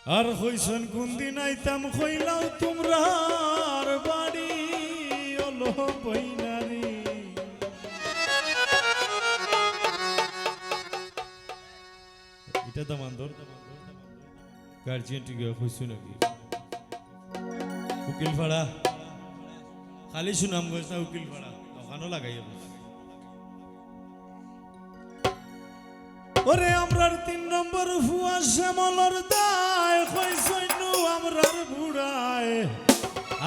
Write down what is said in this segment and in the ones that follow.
আর হইছেন কোন দিন আইতাম কইলাও তোমরার বাড়ি ওলো বইনারি। এটা তো মান্দর গার্জিয়ান টিকে হইছে নাকি উকিল ভাড়া খালি সুনাম গেছ না উকিল ভাড়া ওখানেও লাগাইয়া ওরে আমরার ৩ নম্বর ফুয়া শ্যামলর দায় কইছইনু আমরার বুড়ায়।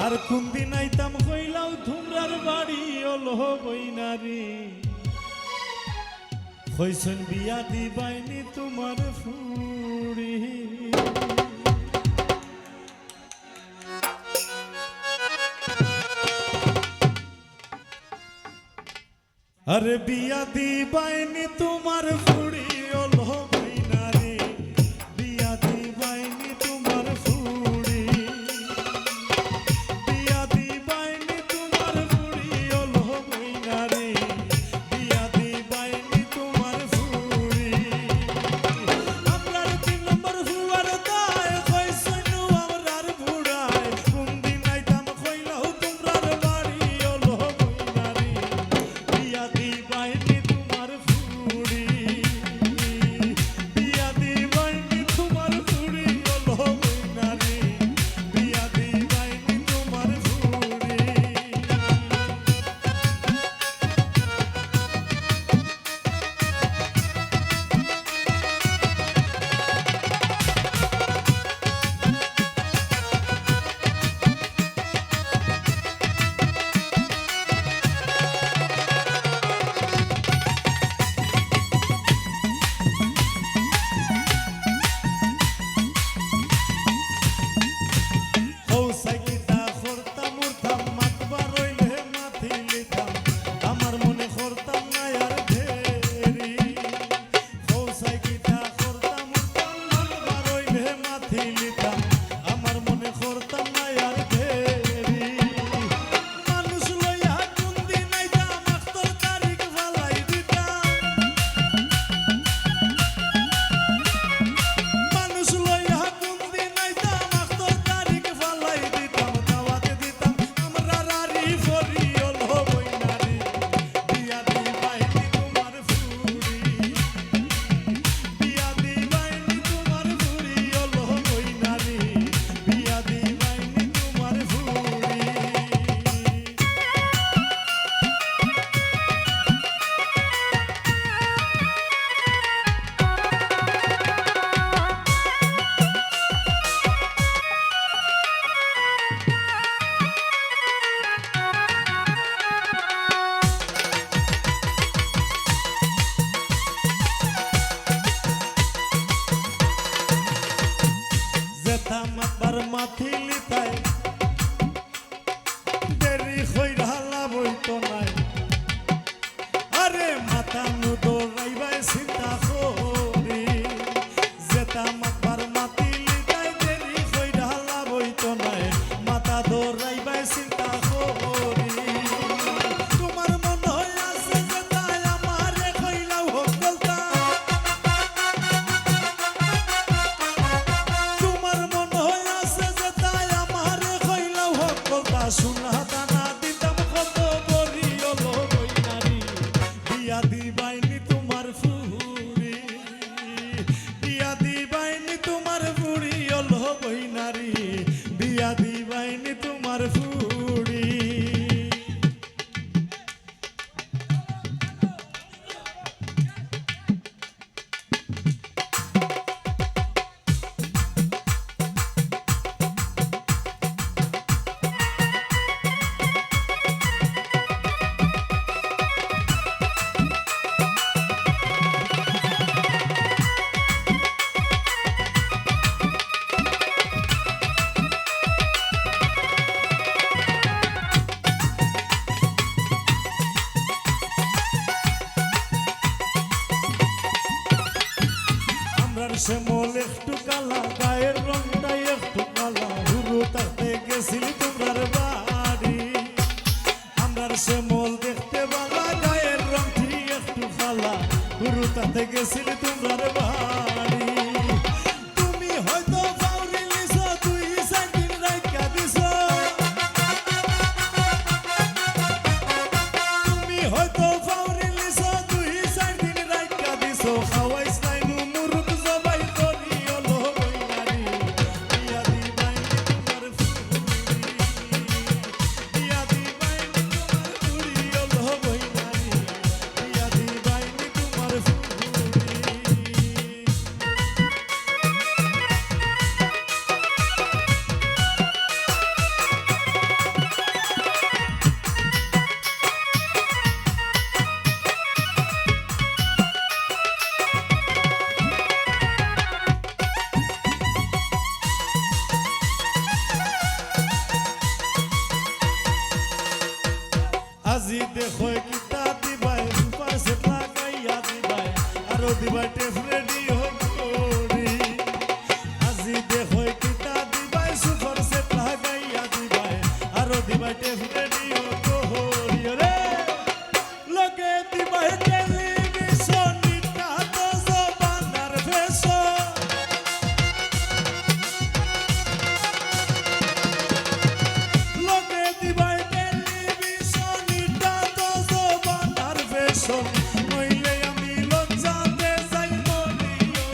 আর কোন দিন আইতাম কইলাও তোমরার বাড়ি ওলো বইনারি। কইছন বিয়া দিবাইনি তোমার ফুড়ি। আরে বিয়া দিবাইনি তোমার ফুড়ি ওলো বইনারি। বিয়া দিবাইনি তোমার ফুড়ি। বিয়া দিবাইনি তোমার ফুড়ি ওলো বইনারি। বিয়া দিবাইনি তোমার ফুড়ি। আমরার ৩ নম্বর ফুয়ার দায় কইছইনু আমরার বুড়ায়। কোন দিন আইতাম কইলাও তোমরার বাড়ি ওলো বইনারি। বিয়া দিবাইনি তোমার ফুড়ি। বিয়া দিবাইনি তোমার ফুড়ি ওলো বইনারি। বিয়া দিবাইনি তোমার ফুড়ি। হৌসাইকিতা খরতাম উঠতাম মাতবার রইলে মাথি লিতাম। আমার মনে খরতাম না আর ঢেরি। হৌসাইকিতা খরতাম উঠতাম মাতবার রইলে মাথি লিতাম। আমার মনে খরতাম না আর ঢেরি। মানুষ লইয়া কোন দিন আইতাম আখতর তারিখ ফালাই দিতাম। মানুষ লইয়া কোন দিন আইতাম আখতর তারিখ ফালাই দিতাম। দাওয়াত দিতাম আমরা রারি ফরি ওলো বইনারি। বিয়া দিবাইনি তোমার ফুড়ি। বিয়া দিবাইনি তোমার ফুড়ি ওলো বইনারি। বিয়া দিবাইনি তোমার ফুড়ি। জেঠা মাতবার মাথি লিতাই দেরি কইরা লাভইতো নাই। আরে মাথা নু দৌড়াইবাই চিন্তা করি। জেঠা মাতবার মাথি লিতাই দেরি কইরা লাভইতো নাই। মাথা দৌড়াইবাই চিন্তা করি। তোমার মন হয় আছে জেঠাই আমারে কইলাও হকলতা। তোমার মন হয় আছে জেঠাই আমারে কইলাও হকলতা। সোনা দানা দিতাম কত বড়ি ওলো বইনারি। বিয়া দিবাইনি তোমার ফুড়ি। বিয়া দিবাইনি তোমার ফুড়ি ওলো বইনারি। বিয়া দিবাইনি তোমার ফুড়ি। শ্যামল একটু কালা গায়ের রংটাই একটু কালা। হুরু তাতে গেছিলি তোমরার বাড়ি। আমরার শ্যামল দেখতে বালা গায়ের রংটি একটু কালা। হুরু তাতে গেছিলি তোমরার বাড়ি। তুমি হয়তো আজি দেখো কিতা দিবাই সুপার সেট লাগাইয়া দিবাই আরো দিবাই টেপ রেডিও কোহরিও রে লগে দিবাই টেলিভিশন নিটা তো জবানার ফেশন লগে দিবাই টেলিভিশন নিটা তো জবানার ফেশন নইলে আমি লজ্জাতে যাই মরিও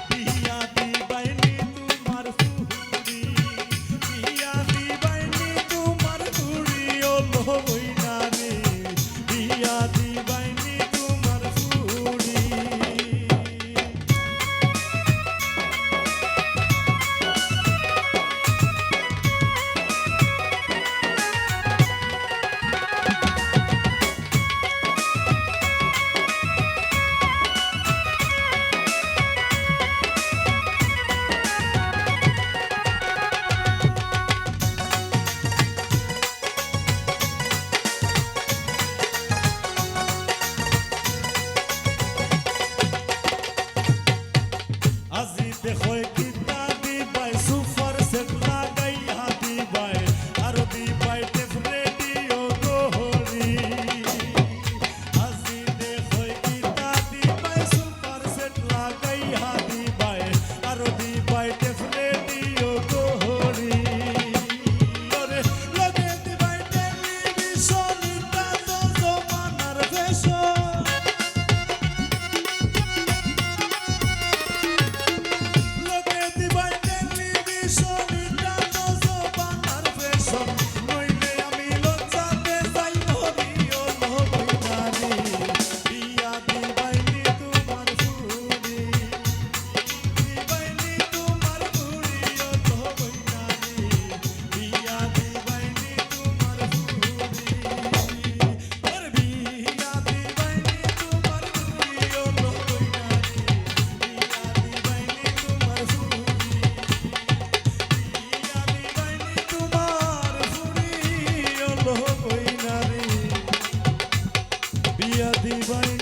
বিয়া দিবাইনি তোমার ফুরি বিয়া দিবাইনি তোমার ফুরি ও লইনারে বিয়া দিবাইনি তোমার ফুরি আজি দেখো কিতা দিবাই সুপার সেট লাগাইয়া দিবাই আরো দিবাই টেপ রেডিও কোহরি আজি দেখো কিতা দিবাই সুপার সেট লাগাইয়া দিবাই আরো দিবাই টেপ রেডিও কোহরি ওরে লগে দিবাই টেলিভিশন নিটা তো জমানার ফেশন লগে দিবাই টেলিভিশন নিটা তো জবানার ফেশন নইলে আমি লজ্জাতে যাই মরিও লবইনারে বিয়া দিবাইনি তোমার ফুরি দিবাইনি তোমার ফুরি ও লবইনারে বিয়া দিবাইনি তোমার ফুরি ওরে বিয়া দিবাইনি তোমার ফুরি ও লবইনারে বিয়া দিবাইনি তোমার ফুরি বিয়া দিবাইনি তোমার ফুরি ও লবইনারে বিয়া দিবাইনি